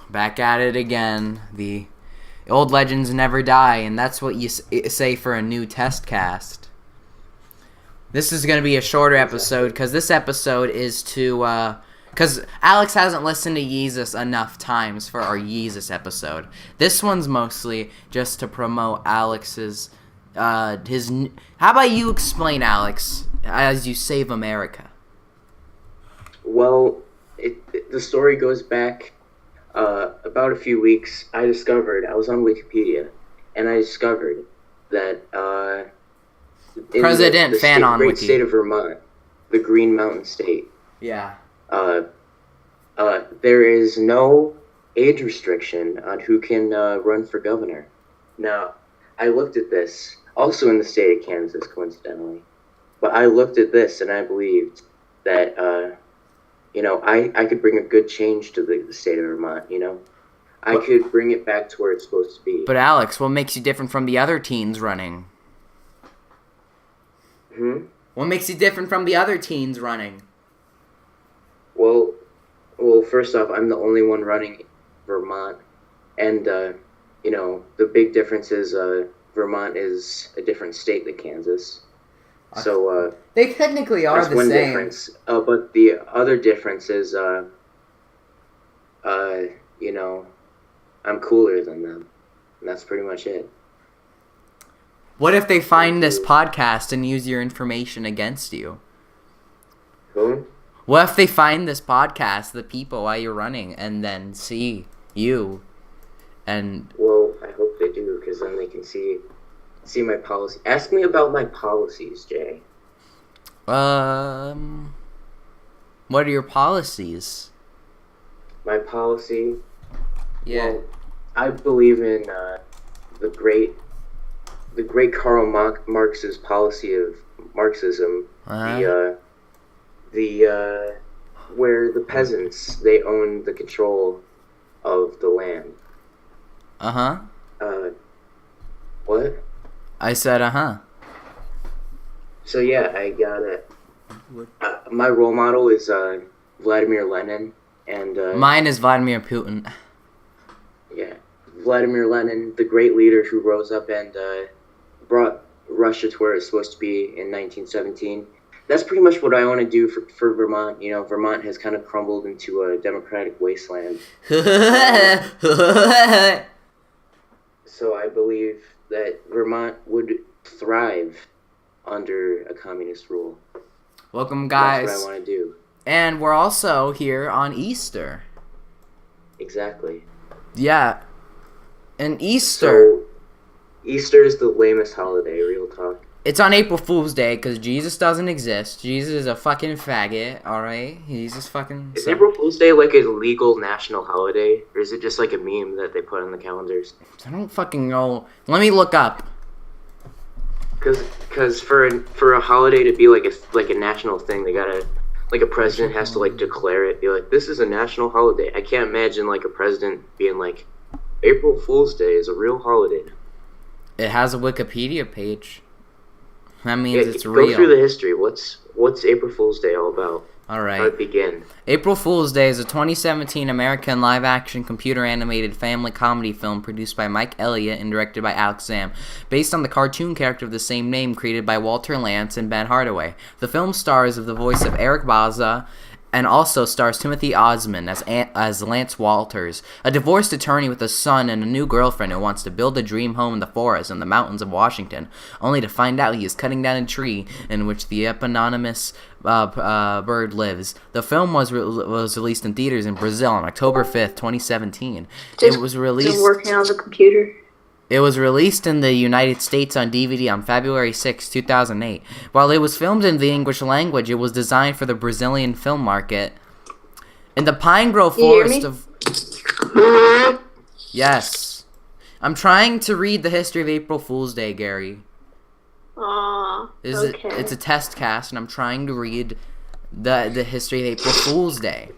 Back at it again. The old legends never die, and that's what you say for a new Testcast. This is going to be a shorter episode, because this episode is to... Because Alex hasn't listened to Yeezus enough times for our Yeezus episode. This one's mostly just to promote Alex's... How about you explain, Alex, as you save America? Well, the story goes back... about a few weeks. I was on Wikipedia, and I discovered that in President the fan on great Wiki. state of Vermont, the Green Mountain State, Yeah. there is no age restriction on who can run for governor. Now, I looked at this, also in the state of Kansas, coincidentally, but I looked at this and I believed that I could bring a good change to the state of Vermont, I could bring it back to where it's supposed to be. But Alex, what makes you different from the other teens running? What makes you different from the other teens running? Well, first off, I'm the only one running in Vermont. And, the big difference is Vermont is a different state than Kansas. So, they technically are that's the one same. difference. But the other difference is, I'm cooler than them. And that's pretty much it. What if they find this podcast and use your information against you? Who? What if they find this podcast, the people, while you're running, and then see you? And Well, I hope they do, because then they can see my policy. Ask me about my policies, Jay. what are your policies? My policy. Yeah. Well, I believe in the great Karl Marx's policy of Marxism. Where the peasants, they own the control of the land. What? I said So yeah, I got it. My role model is Vladimir Lenin, and Mine is Vladimir Putin. yeah, Vladimir Lenin, the great leader who rose up and brought Russia to where it's supposed to be in 1917. That's pretty much what I want to do for Vermont. Vermont has kind of crumbled into a democratic wasteland. So I believe that Vermont would thrive under a communist rule. Welcome, guys. That's what I want to do. And we're also here on Easter. Exactly. Yeah. And Easter. So, Easter is the lamest holiday, real talk. It's on April Fool's Day because Jesus doesn't exist. Jesus is a fucking faggot, alright? He's just fucking... Is April Fool's Day like a legal national holiday? Or is it just like a meme that they put on the calendars? I don't fucking know. Let me look up. Because for a holiday to be like a national thing, they gotta... Like a president has to declare it, be like, this is a national holiday. I can't imagine a president being like, April Fool's Day is a real holiday. It has a Wikipedia page. That means it's go real. Go through the history. What's April Fool's Day all about? Alright. How did it begin? April Fool's Day is a 2017 American live-action computer-animated family comedy film produced by Mike Elliott and directed by Alex Sam, based on the cartoon character of the same name created by Walter Lantz and Ben Hardaway. The film stars the voice of Eric Bauza and also stars Timothy Osmond as Lance Walters, a divorced attorney with a son and a new girlfriend who wants to build a dream home in the forest in the mountains of Washington, only to find out he is cutting down a tree in which the eponymous bird lives. The film was released in theaters in Brazil on October 5th, 2017. It was released working on the computer. It was released in the United States on DVD on February 6, 2008. While it was filmed in the English language, it was designed for the Brazilian film market. In the Pine Grove Forest of... Yes. I'm trying to read the history of April Fool's Day, Gary. Okay. It's a test cast, and I'm trying to read the history of April Fool's Day.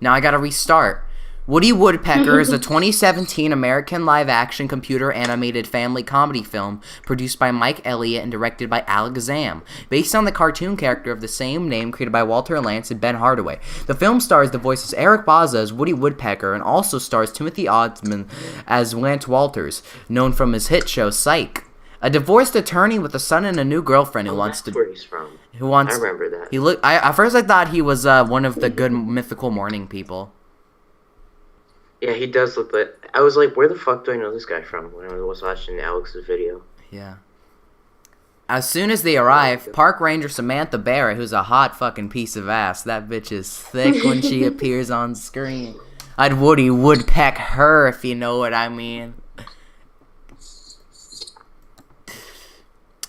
Now I gotta restart. Woody Woodpecker is a 2017 American live-action computer-animated family comedy film produced by Mike Elliott and directed by Alex Zamm, based on the cartoon character of the same name created by Walter Lantz and Ben Hardaway. The film stars the voices Eric Bauza as Woody Woodpecker and also stars Timothy Osmond as Lance Walters, known from his hit show Psych. A divorced attorney with a son and a new girlfriend who wants to. That's where he's from. I remember that. At first I thought he was one of the good mythical morning people. Yeah, he does look like... I was like, where the fuck do I know this guy from when I was watching Alex's video? Yeah. As soon as they arrive, Park Ranger Samantha Barrett, who's a hot fucking piece of ass, that bitch is thick when she appears on screen. I'd Woody Woodpeck her, if you know what I mean.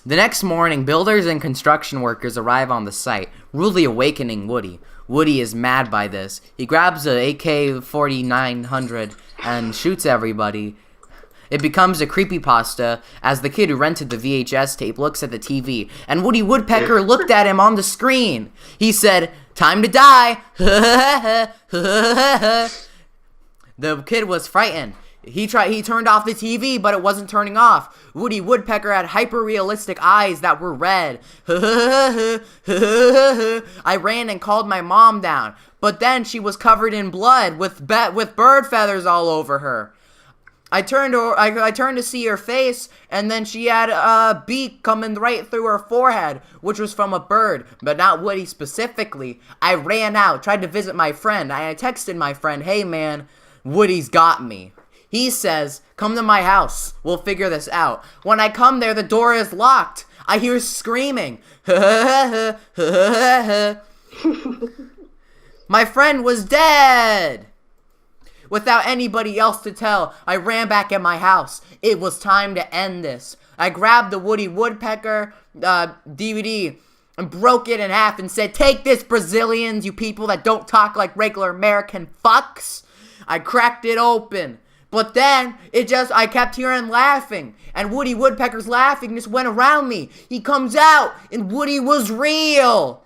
The next morning, builders and construction workers arrive on the site, rudely awakening Woody. Woody is mad by this. He grabs a AK-4900 and shoots everybody. It becomes a creepypasta as the kid who rented the VHS tape looks at the TV, and Woody Woodpecker looked at him on the screen. He said, "Time to die." The kid was frightened. He turned off the TV, but it wasn't turning off. Woody Woodpecker had hyper-realistic eyes that were red. I ran and called my mom down, but then she was covered in blood with bird feathers all over her. I turned to see her face, and then she had a beak coming right through her forehead, which was from a bird, but not Woody specifically. I ran out, tried to visit my friend. I texted my friend, "Hey man, Woody's got me." He says, "Come to my house. We'll figure this out." When I come there, the door is locked. I hear screaming. My friend was dead. Without anybody else to tell, I ran back at my house. It was time to end this. I grabbed the Woody Woodpecker DVD and broke it in half and said, "Take this, Brazilians, you people that don't talk like regular American fucks." I cracked it open. But then, I kept hearing laughing, and Woody Woodpecker's laughing just went around me. He comes out, and Woody was real.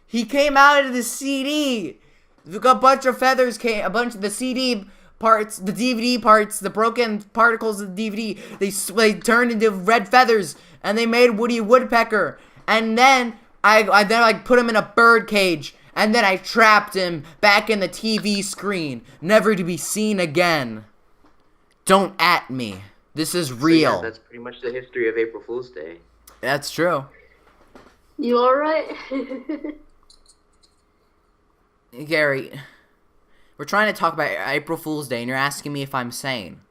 He came out of the CD. A bunch of feathers came, a bunch of the CD parts, the DVD parts, the broken particles of the DVD, they turned into red feathers, and they made Woody Woodpecker. And then, I put him in a bird cage, and then I trapped him back in the TV screen, never to be seen again. Don't at me. This is real. So yeah, that's pretty much the history of April Fool's Day. That's true. You alright? Gary, we're trying to talk about April Fool's Day, and you're asking me if I'm sane.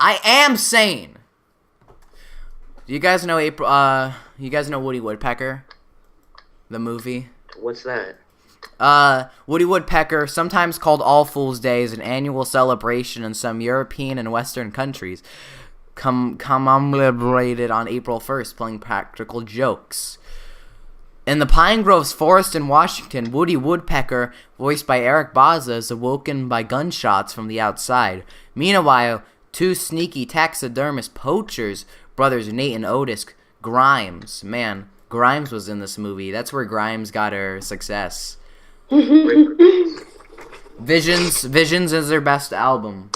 I am sane. Do you guys know you guys know Woody Woodpecker? The movie? What's that? Woody Woodpecker, sometimes called All Fool's Day, is an annual celebration in some European and Western countries, commemorated on April 1st, playing practical jokes. In the Pine Groves Forest in Washington, Woody Woodpecker, voiced by Eric Bauza, is awoken by gunshots from the outside. Meanwhile, two sneaky taxidermist poachers, brothers Nate and Otis Grimes. Man, Grimes was in this movie. That's where Grimes got her success. Visions is their best album.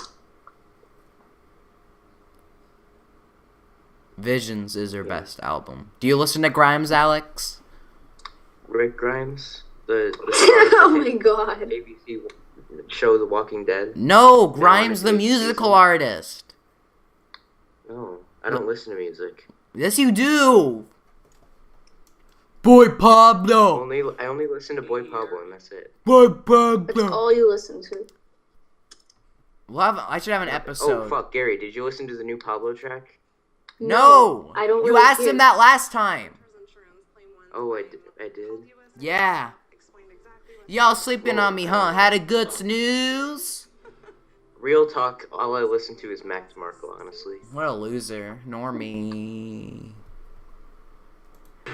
Visions is her best album. Do you listen to Grimes, Alex? Rick Grimes? The Oh my god. ABC show The Walking Dead? No, Grimes the musical artist. No, I don't listen to music. Yes, you do. Boy Pablo. I only listen to Boy Pablo, and that's it. Boy Pablo. That's all you listen to. I should have an episode. Oh fuck, Gary, did you listen to the new Pablo track? No, I don't. You really asked hear. him that last time. Oh, I did. Yeah. Y'all sleeping on me, huh? Had a good snooze? Real talk, all I listen to is Mac DeMarco, honestly. What a loser. Normie.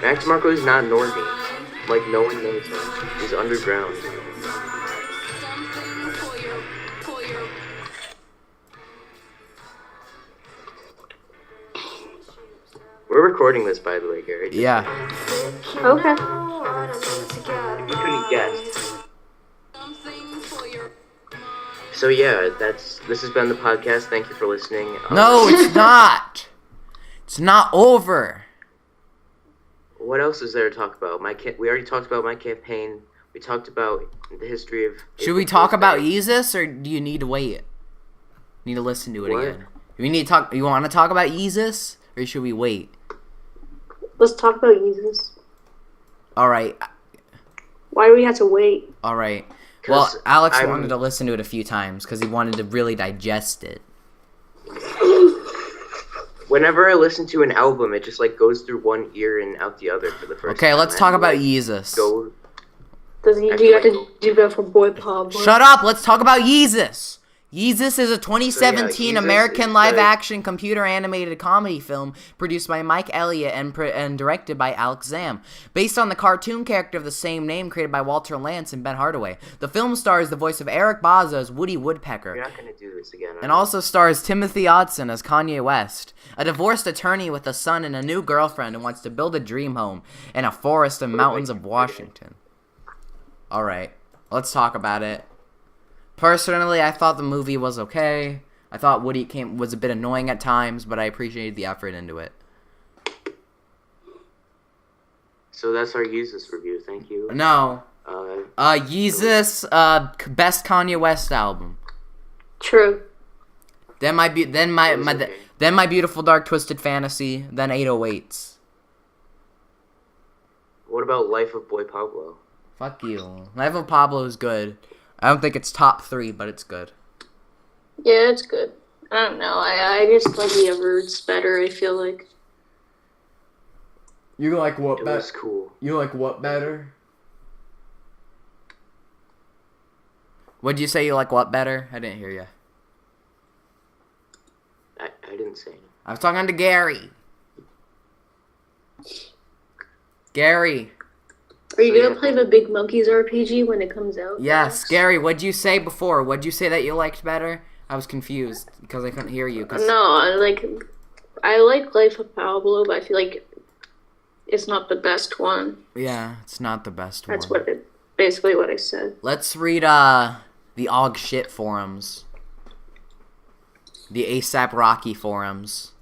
Mac DeMarco is not normie. Like, no one knows him. He's underground. We're recording this, by the way, Gary. Yeah. Okay. If you couldn't guess. So yeah, this has been the podcast. Thank you for listening. No, it's not. It's not over. What else is there to talk about? We already talked about my campaign. We talked about the history of. Should we talk about Yeezus, or do you need to wait? Need to listen to it again. We need to talk. You want to talk about Yeezus, or should we wait? Let's talk about Jesus. All right. Why do we have to wait? All right. Well, Alex wanted to listen to it a few times because he wanted to really digest it. Whenever I listen to an album, it just like goes through one ear and out the other for the first time. Okay, let's talk about Yeezus. Do you have to do that for Boy Pablo? Shut up! Let's talk about Yeezus! Yeezus is a 2017 American live-action computer-animated comedy film produced by Mike Elliott and directed by Alex Zam. Based on the cartoon character of the same name created by Walter Lantz and Ben Hardaway. The film stars the voice of Eric Bauza as Woody Woodpecker. You're not going to do this again. And also stars Timothy Odson as Kanye West, a divorced attorney with a son and a new girlfriend who wants to build a dream home in a forest and mountains of Washington. Alright, let's talk about it. Personally, I thought the movie was okay. I thought Woody was a bit annoying at times, but I appreciated the effort into it. So that's our Yeezus review. Thank you. No. Yeezus, best Kanye West album. True. Then my Beautiful Dark Twisted Fantasy. Then 808s. What about Life of Boy Pablo? Fuck you. Life of Pablo is good. I don't think it's top 3, but it's good. Yeah, it's good. I don't know. I just like the Everts better, I feel like. You like what better? It was cool. You like what better? What'd you say you like what better? I didn't hear you. I didn't say anything. I was talking to Gary. Gary. Are you gonna play the Big Monkeys RPG when it comes out? Yes, Gary, what'd you say before? What'd you say that you liked better? I was confused because I couldn't hear you. No, I like Life of Pablo, but I feel like it's not the best one. Yeah, it's not the best one. That's basically what I said. Let's read the Og Shit forums. The ASAP Rocky forums.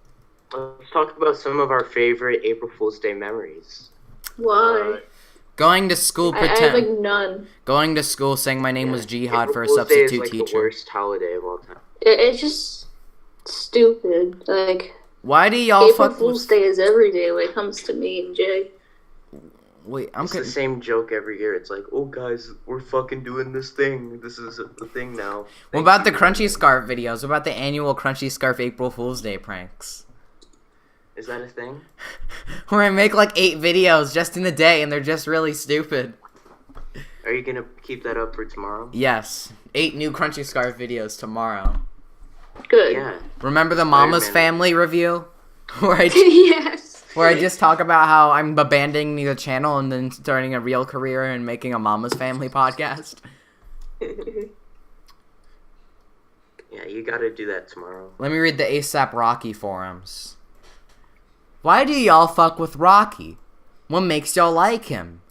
Let's talk about some of our favorite April Fool's Day memories. Why? Going to school I have like none. Going to school saying my name was Jihad April for a Fool's substitute Day is, like, teacher. The worst holiday of all time. It's just stupid. Like, why do y'all April fuck Fool's Day is every day when it comes to me and Jay. Wait, It's the same joke every year. It's like, oh guys, we're fucking doing this thing. This is the thing now. What about the Crunchy Scarf videos? What about the annual Crunchy Scarf April Fool's Day pranks? Is that a thing? Where I make like 8 videos just in the day and they're just really stupid. Are you gonna keep that up for tomorrow? Yes. 8 new Crunchy Scarf videos tomorrow. Good. Yeah. Remember the Mama's Family review? Yes. Where I just talk about how I'm abandoning the channel and then starting a real career and making a Mama's Family podcast. Yeah, you gotta do that tomorrow. Let me read the ASAP Rocky forums. Why do y'all fuck with Rocky? What makes y'all like him?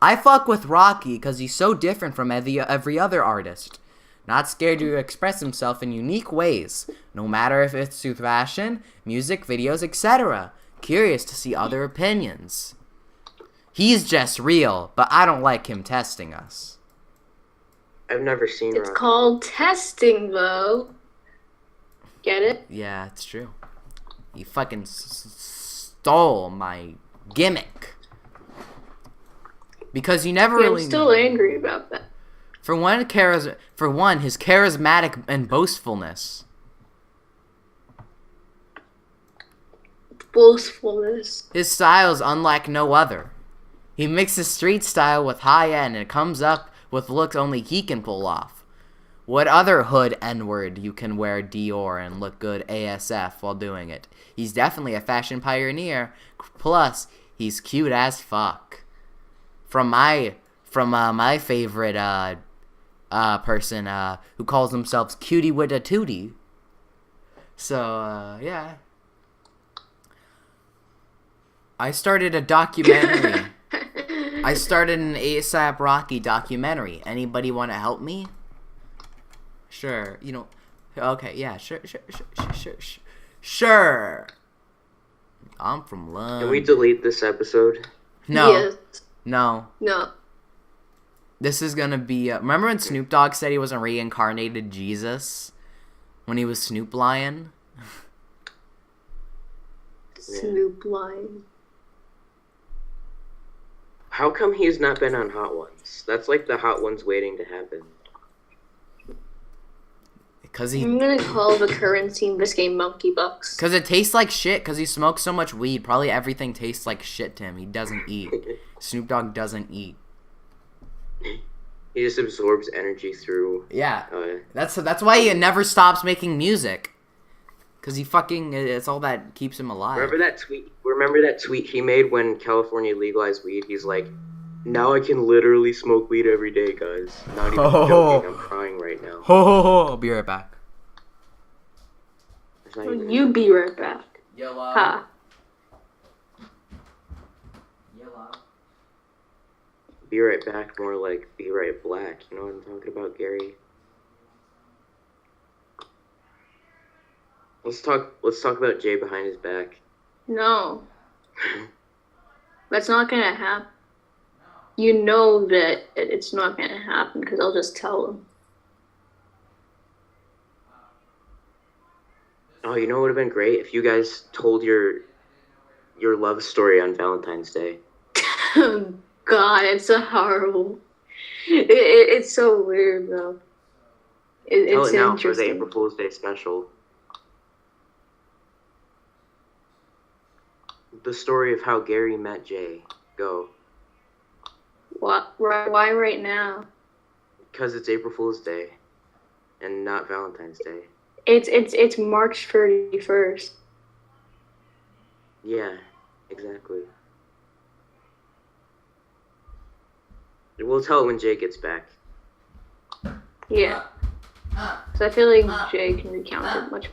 I fuck with Rocky because he's so different from every other artist. Not scared to express himself in unique ways, no matter if it's through fashion, music, videos, etc. Curious to see other opinions. He's just real, but I don't like him testing us. I've never seen It's Rocky. called testing, though. Get it? Yeah, it's true. You fucking stole my gimmick. Because you never really I'm still angry about that. For one, his charismatic and boastfulness. Boastfulness. His style is unlike no other. He mixes street style with high end and comes up with looks only he can pull off. What other hood N-word you can wear Dior and look good ASF while doing it? He's definitely a fashion pioneer. Plus, he's cute as fuck. From my favorite person who calls themselves Cutie with a Tootie. So yeah. I started a documentary. I started an ASAP Rocky documentary. Anybody want to help me? Sure. You know. Okay. Yeah. Sure. I'm from London. Can we delete this episode? No. Yes. No. No. This is gonna be. Remember when Snoop Dogg said he was a reincarnated Jesus when he was Snoop Lion? Snoop Lion. How come he's not been on Hot Ones? That's like the Hot Ones waiting to happen. Because I'm gonna call the currency in this game Monkey Bucks. Because it tastes like shit. Because he smokes so much weed. Probably everything tastes like shit to him. He doesn't eat. Snoop Dogg doesn't eat. He just absorbs energy through. Yeah. That's why he never stops making music. Because it's all that keeps him alive. Remember that tweet he made when California legalized weed? He's like, now I can literally smoke weed every day, guys. Not even joking. I'm crying right now. I'll be right back. You be right back. Yellow. Ha. Yellow. Be right back, more like be right black. You know what I'm talking about, Gary? Let's talk about Jay behind his back. No. That's not gonna happen. You know that it's not gonna happen because I'll just tell him. Oh, you know what would have been great if you guys told your love story on Valentine's Day. God, it's so horrible. It's so weird though. Tell It's it now for the interesting. April Fool's Day special. The story of how Gary met Jay. Go. Why right now? Because it's April Fool's Day, and not Valentine's Day. It's March 31st. Yeah, exactly. We'll tell it when Jay gets back. Yeah. So I feel like Jay can recount it much.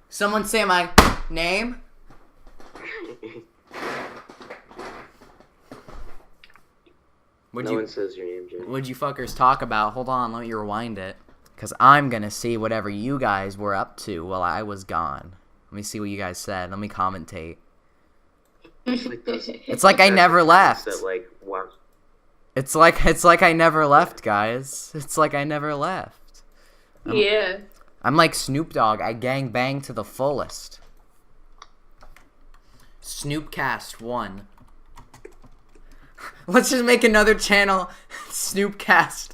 Someone say my name. No one says your name, Jay. What'd you fuckers talk about? Hold on, let me rewind it. Because I'm going to see whatever you guys were up to while I was gone. Let me see what you guys said. Let me commentate. It's like I never left. That, like, wow. It's like I never left, guys. It's like I never left. Yeah. I'm like Snoop Dogg. I gang bang to the fullest. Snoopcast 1. Let's just make another channel, Snoopcast.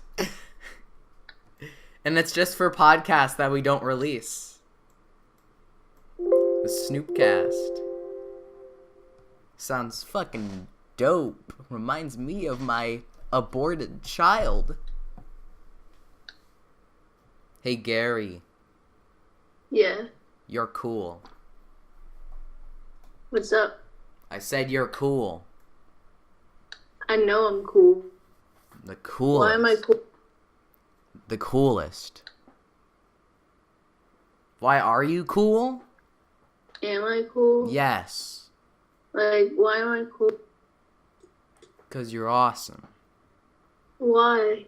And it's just for podcasts that we don't release. The Snoopcast. Sounds fucking dope. Reminds me of my aborted child. Hey, Gary. Yeah. You're cool. What's up? I said you're cool. I know I'm cool. The coolest. Why am I cool? The coolest. Why are you cool? Am I cool? Yes. Like, why am I cool? 'Cause you're awesome. Why?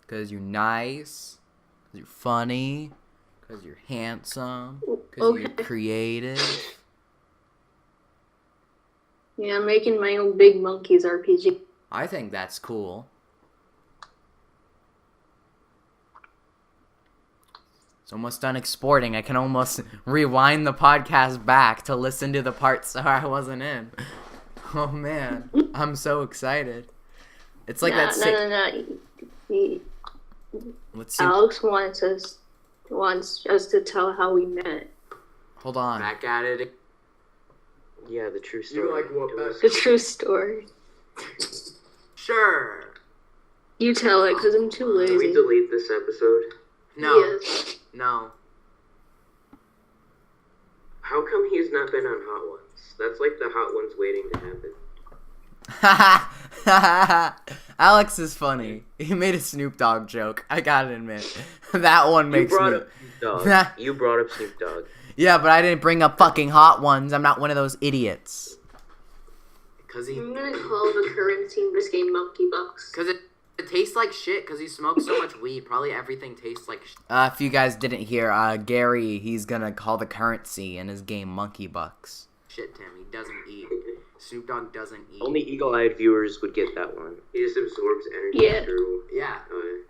'Cause you're nice. 'Cause you're funny. 'Cause you're handsome. 'Cause Okay. you're creative. Yeah, I'm making my own Big Monkeys RPG. I think that's cool. It's almost done exporting. I can almost rewind the podcast back to listen to the parts that I wasn't in. Oh man, I'm so excited. It's like that. No. Let's see. Alex wants us to tell how we met. Hold on. Back at it. Yeah, the true story. The true story. Sure. You tell it, because I'm too Can we lazy. delete this episode? No. Yes. No. How come he's not been on Hot Ones? That's like the Hot Ones waiting to happen. Alex is funny. He made a Snoop Dogg joke. I gotta admit. That one makes You brought me... up Snoop Dogg. You brought up Snoop Dogg. Yeah, but I didn't bring up fucking Hot Ones. I'm not one of those idiots. I'm gonna call the currency in this game monkey bucks. Because it tastes like shit because he smokes so much weed. Probably everything tastes like shit. If you guys didn't hear, Gary, he's gonna call the currency in his game Monkey Bucks. Shit, Tim, he doesn't eat. Snoop Dogg doesn't eat. Only eagle-eyed viewers would get that one. He just absorbs energy through... Yeah.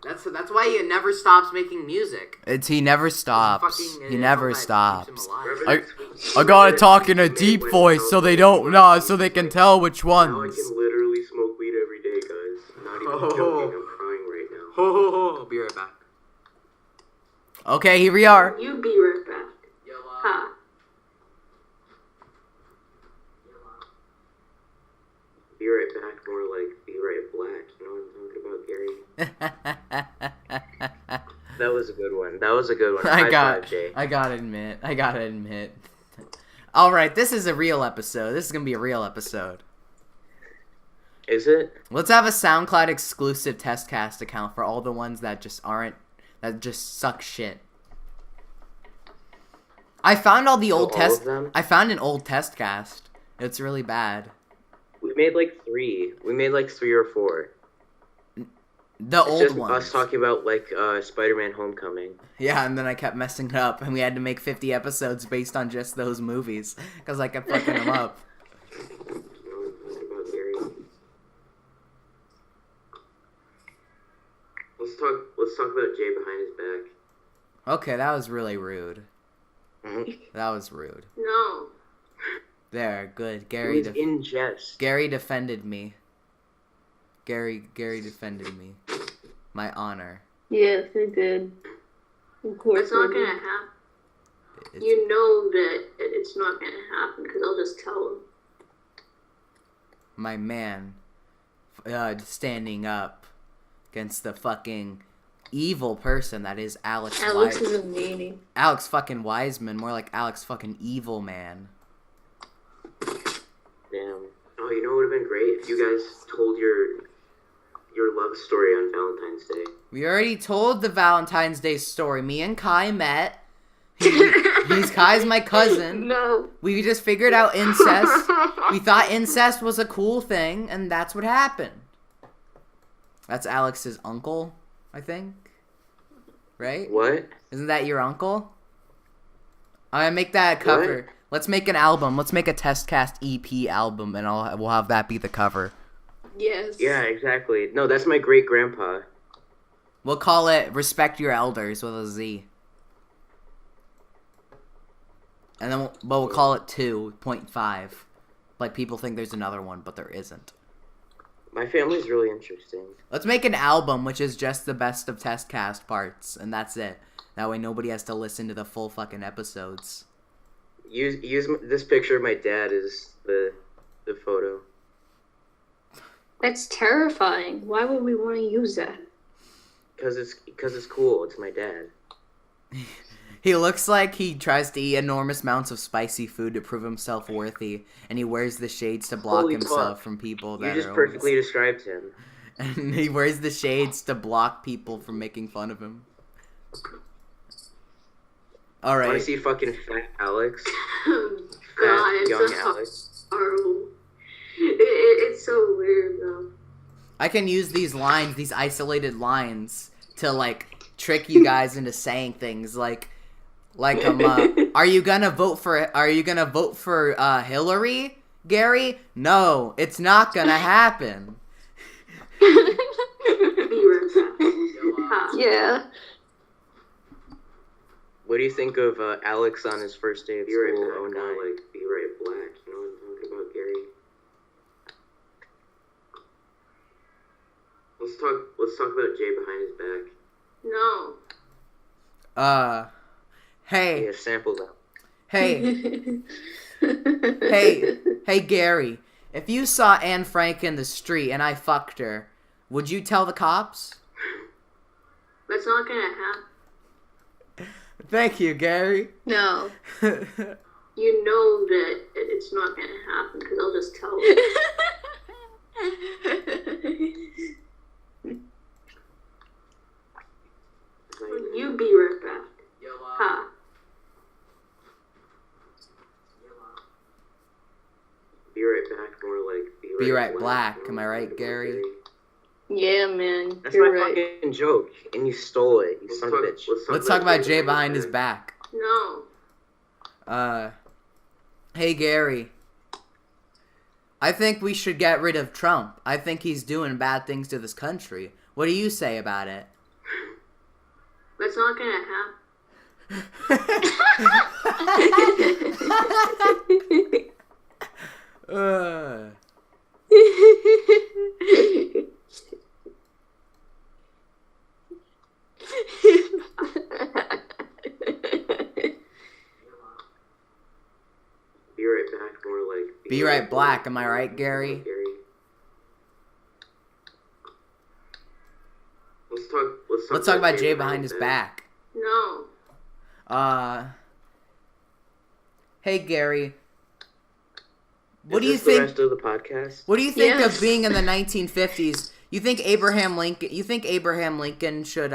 That's why he never stops making music. He never stops. He never stops. I gotta talk in a deep voice so they don't so they can tell which ones. Now I can literally smoke weed every day, guys. I'm not even joking. I'm crying right now. I'll be right back. Okay, here we are. You be right back. Ha. Be right back, more like be right black. You know what I'm talking about, Gary? That was a good one. I gotta admit. Alright, this is a real episode. This is gonna be a real episode. Is it? Let's have a SoundCloud exclusive Testcast account for all the ones that just suck shit. I found I found an old Testcast. It's really bad. We made like 3. We made like 3 or 4. The old just ones. Us talking about like Spider-Man: Homecoming. Yeah, and then I kept messing it up, and we had to make 50 episodes based on just those movies because I kept fucking them up. Let's talk about Jay behind his back. Okay, that was really rude. That was rude. No. There, good. Gary in jest. Gary defended me. Gary defended me. My honor. Yes, it did. Of course. It's not gonna happen. You know that it's not gonna happen because I'll just tell him. My man, standing up against the fucking evil person that is Alex. Alex is a meanie. Alex fucking Wiseman, more like Alex fucking evil man. Damn. Oh, you know what would have been great if you guys told your love story on Valentine's Day. We already told the Valentine's Day story. Me and Kai met. Kai's my cousin. No. We just figured out incest. We thought incest was a cool thing, and that's what happened. That's Alex's uncle, I think. Right? What? Isn't that your uncle? I'm gonna make that a cover. What? Let's make an album. Let's make a Testcast EP album, and we'll have that be the cover. Yes. Yeah, exactly. No, that's my great-grandpa. We'll call it Respect Your Elders with a Z. And then we'll call it 2.5. Like, people think there's another one, but there isn't. My family's really interesting. Let's make an album, which is just the best of Testcast parts, and that's it. That way nobody has to listen to the full fucking episodes. Use this picture of my dad as the photo. That's terrifying. Why would we want to use that? Because it's cool. It's my dad. He looks like he tries to eat enormous amounts of spicy food to prove himself worthy, and he wears the shades to block himself from people that You just perfectly described him. And he wears the shades to block people from making fun of him. All right. Want to see fucking fat Alex? God, young Alex. Horrible. It's so weird though. I can use these isolated lines, to like trick you guys into saying things like are you gonna vote for Hillary, Gary? No, it's not gonna happen. Be right back. Yeah. What do you think of Alex on his first day of school? Oh, 09? Like, be right black. You know what I'm talking about, Gary? Let's talk about Jay behind his back. No. Hey. Yeah, sample that. Hey. Hey, Gary. If you saw Anne Frank in the street and I fucked her, would you tell the cops? That's not gonna happen. Thank you, Gary. No. You know that it's not gonna happen because I'll just tell you. You be right back. Ha. Be right back, more like Be Be right black. Am I right, Gary? Yeah, man. That's You're my right. fucking joke, and you stole it, you son of a bitch. Let's talk about Jay behind his back. No. Hey, Gary. I think we should get rid of Trump. I think he's doing bad things to this country. What do you say about it? That's not gonna happen. Be right back, more like... Be right black, am I right, Gary? Let's talk about Jay behind his back. No. Hey, Gary. What do Is you this think? the rest of the podcast? What do you think Yes. of being in the 1950s? You think Abraham Lincoln should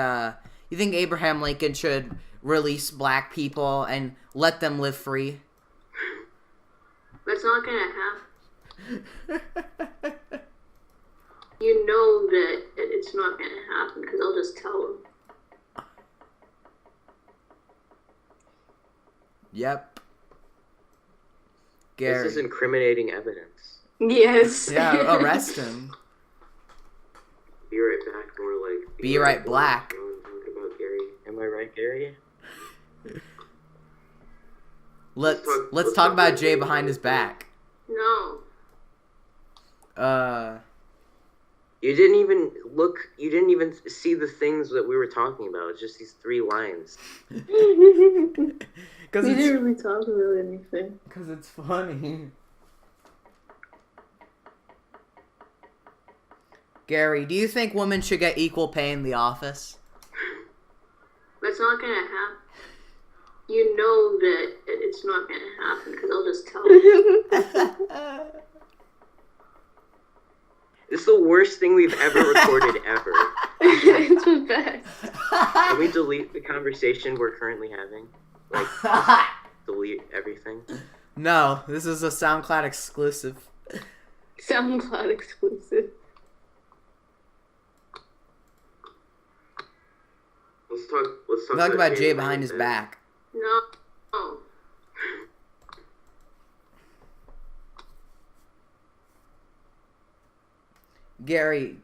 release black people and let them live free? That's not gonna happen. You know that it's not gonna happen because I'll just tell him. Yep. Gary. This is incriminating evidence. Yes. Yeah, arrest him. Be right back, more like... Be right black. No one talk about Gary. Am I right, Gary? Let's talk about Jay behind his back. No. You didn't even see the things that we were talking about. It's just these 3 lines. We didn't really talk about anything. Because it's funny. Gary, do you think women should get equal pay in the office? That's not gonna happen. You know that it's not gonna happen because I'll just tell him. This is the worst thing we've ever recorded ever. It's the best. Can we delete the conversation we're currently having? Like, just delete everything? No, this is a SoundCloud exclusive. SoundCloud exclusive. Let's talk Talk about Jay behind his back. No. Gary,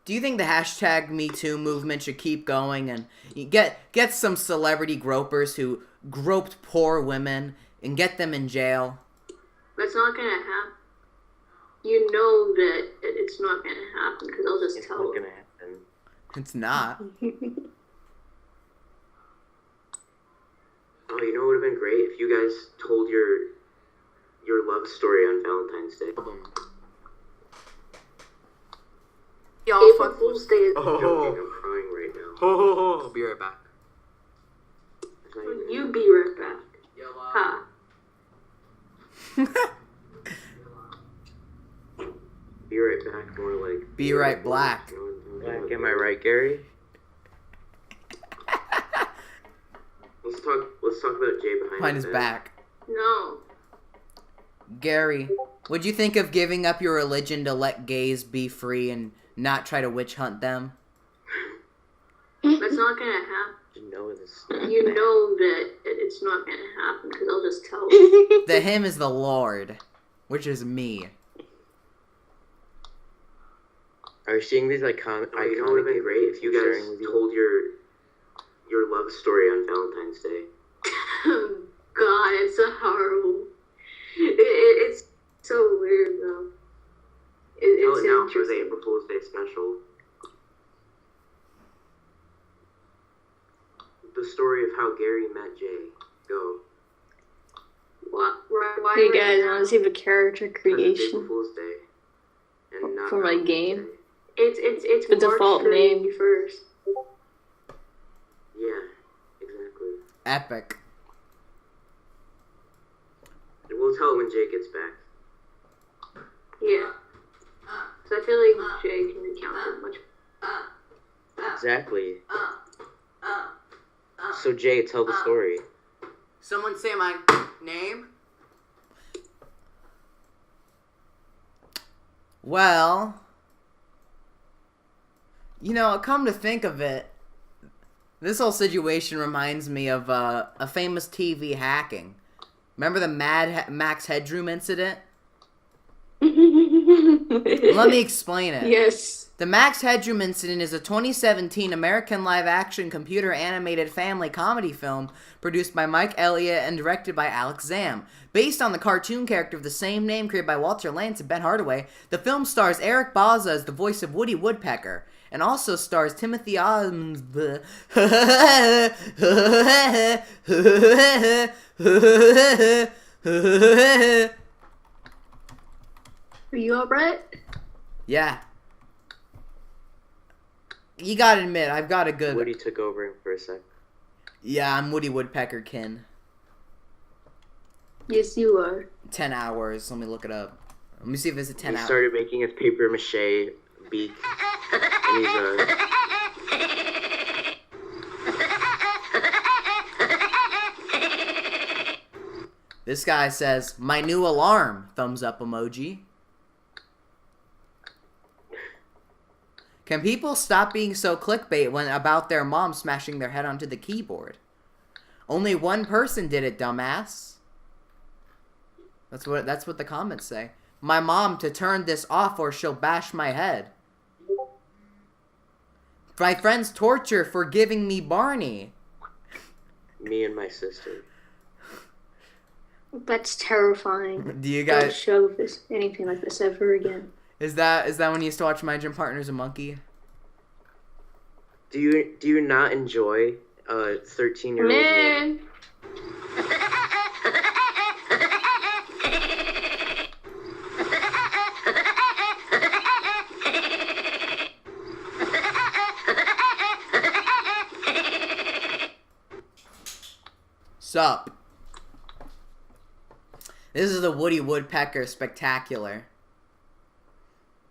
do you think the hashtag #MeToo movement should keep going and get some celebrity gropers who groped poor women and get them in jail? That's not gonna happen. You know that it's not gonna happen because I'll just tell It's not him. gonna happen. It's not. Oh, you know what would have been great if you guys told your love story on Valentine's Day. April Fool's Day is... I'm joking. I'm crying right now. I'll be right back. It's not even- You be right back. Ha. Be right back, more like... Be right black. Black, am I right, Gary? Let's talk about Jay Behind his back. No. Gary, what'd you think of giving up your religion to let gays be free and not try to witch hunt them? That's not gonna happen. You know this. You know that it's not gonna happen because I'll just tell him. The him is the Lord, which is me. Are you seeing these iconic? You know what would have been great if you guys told your love story on Valentine's Day. God, it's so horrible. It's so weird though. It's Tell it now for the interesting. April Fool's Day special. The story of how Gary met Jay. Go. Why Hey right guys, now? want to see the character Because it's April creation? Fool's Day. And not For my Valentine's game? Day. It's The March default name. 31st. Yeah, exactly. Epic. We'll tell when Jay gets back. Yeah. So I feel like Jay can recount that much. Exactly. So Jay, tell the story. Someone say my name. Well, come to think of it, this whole situation reminds me of a famous TV hacking. Remember the Max Headroom incident? Let me explain it. Yes. The Max Headroom incident is a 2017 American live-action computer-animated family comedy film produced by Mike Elliott and directed by Alex Zam. Based on the cartoon character of the same name created by Walter Lantz and Ben Hardaway, the film stars Eric Bauza as the voice of Woody Woodpecker, and also stars Timothy Osmond. Are you alright? Yeah. You gotta admit, I've got a good... Woody took over him for a sec. Yeah, I'm Woody Woodpecker, kin. Yes, you are. 10 hours. Let me look it up. Let me see if it's a 10 hours. He started making his paper mache beak. And he's This guy says, my new alarm. Thumbs up emoji. Can people stop being so clickbait when about their mom smashing their head onto the keyboard? Only one person did it, dumbass. That's what the comments say. My mom to turn this off or she'll bash my head. My friends torture for giving me Barney. me and my sister. That's terrifying. Do you Don't guys... show this anything like this ever again. Is that when you used to watch My Gym Partner's a Monkey? Do you not enjoy 13-year-old Man. Sup? This is the Woody Woodpecker Spectacular.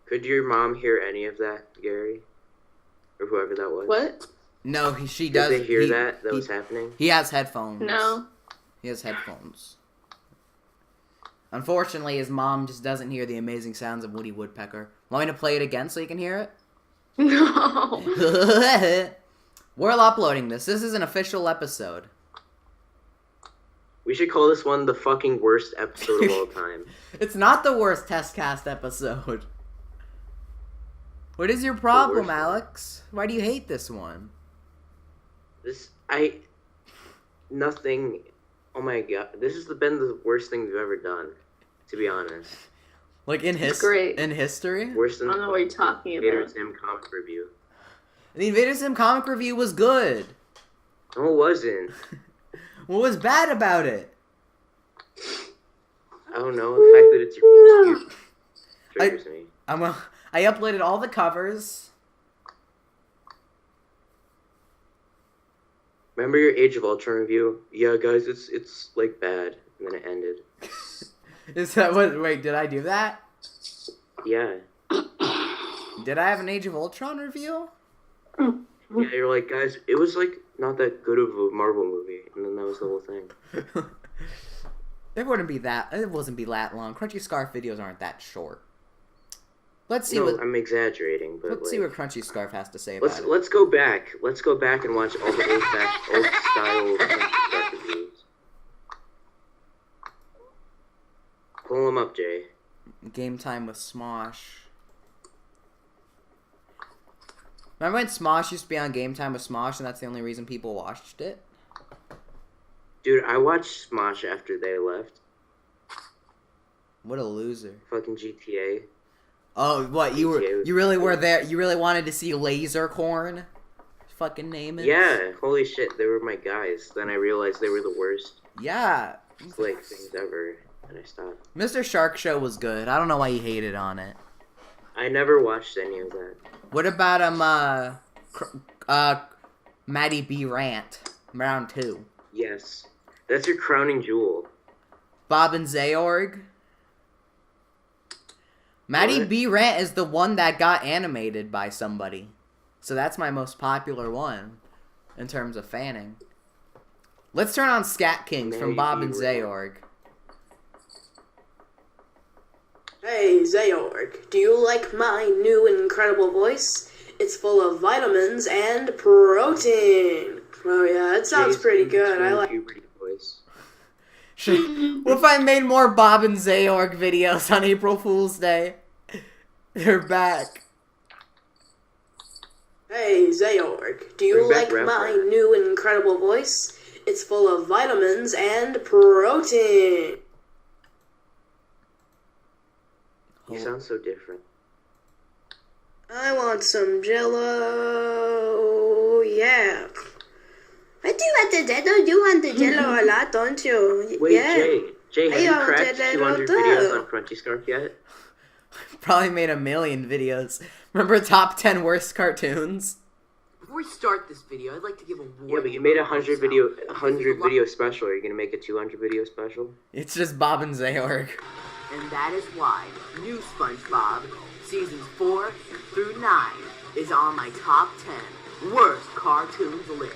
Could your mom hear any of that, Gary? Or whoever that was? What? No, she does. Did they hear that was happening? He has headphones. No. He has headphones. Unfortunately, his mom just doesn't hear the amazing sounds of Woody Woodpecker. Want me to play it again so you can hear it? No. We're uploading this. This is an official episode. We should call this one the fucking worst episode of all time. It's not the worst Testcast episode. What is your problem, Alex? Why do you hate this one? Nothing. Oh my god, this has been the worst thing we've ever done. To be honest, Like in great. in history? worse than I don't know what you're talking Invader about. Zim comic review. The Invader Sim comic review was good. No, it wasn't. What was bad about it? I don't know. The fact that it's your excuse triggers me. I uploaded all the covers. Remember your Age of Ultron review? Yeah, guys, it's like bad, and then it ended. Is that what? Wait, did I do that? Yeah. Did I have an Age of Ultron review? Yeah, you're like, guys, it was like not that good of a Marvel movie, and then that was the whole thing. It wasn't be that long. Crunchy Scarf videos aren't that short. Let's see I'm exaggerating, but let's see what Crunchy Scarf has to say let's about it. let's go back. Let's go back and watch all the old style Crunchy Scarf reviews. Pull them up, Jay. Game Time with Smosh. Remember when Smosh used to be on Game Time with Smosh and that's the only reason people watched it? Dude, I watched Smosh after they left. What a loser. Fucking GTA. Oh, what, you GTA really were there? You really wanted to see Laser Corn? Fucking name it. Yeah, holy shit, they were my guys. Then I realized they were the worst Yeah. like things ever, and I stopped. Mr. Shark Show was good. I don't know why you hated on it. I never watched any of that. What about Maddie B Rant round 2? Yes, that's your crowning jewel. Bob and Zayorg. Maddie What? B Rant is the one that got animated by somebody, so that's my most popular one in terms of fanning. Let's turn on Scat Kings from Maddie Bob B. and Rant. Zayorg. Hey, Zayorg, do you like my new incredible voice? It's full of vitamins and protein. Oh yeah, it sounds pretty good. I like puberty voice. What if I made more Bob and Zayorg videos on April Fool's Day? They're back. Hey, Zayorg, do you like my new incredible voice? It's full of vitamins and protein. You sound so different. I want some Jello. Yeah. I do want the Jello. You want the Jello a lot, don't you? Wait, yeah. Jay, have you cracked Jello 200 too. videos on Crunchy Scarf yet? Probably made a million videos. Remember top 10 worst cartoons? Before we start this video, I'd like to give a warning. Yeah, but you made a 100 video special. Are you gonna make a 200 video special? It's just Bob and Zayorg. And that is why new SpongeBob, seasons 4 through 9, is on my top 10 worst cartoons list.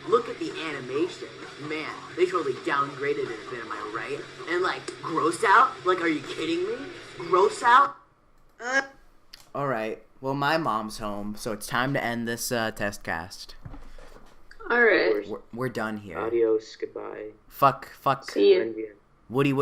Look at the animation. Man, they totally downgraded it a bit, am I right? And like, gross out? Like, are you kidding me? Gross out? Alright, well my mom's home, so it's time to end this Testcast. Alright. We're done here. Adios, goodbye. Fuck. See you. Woody.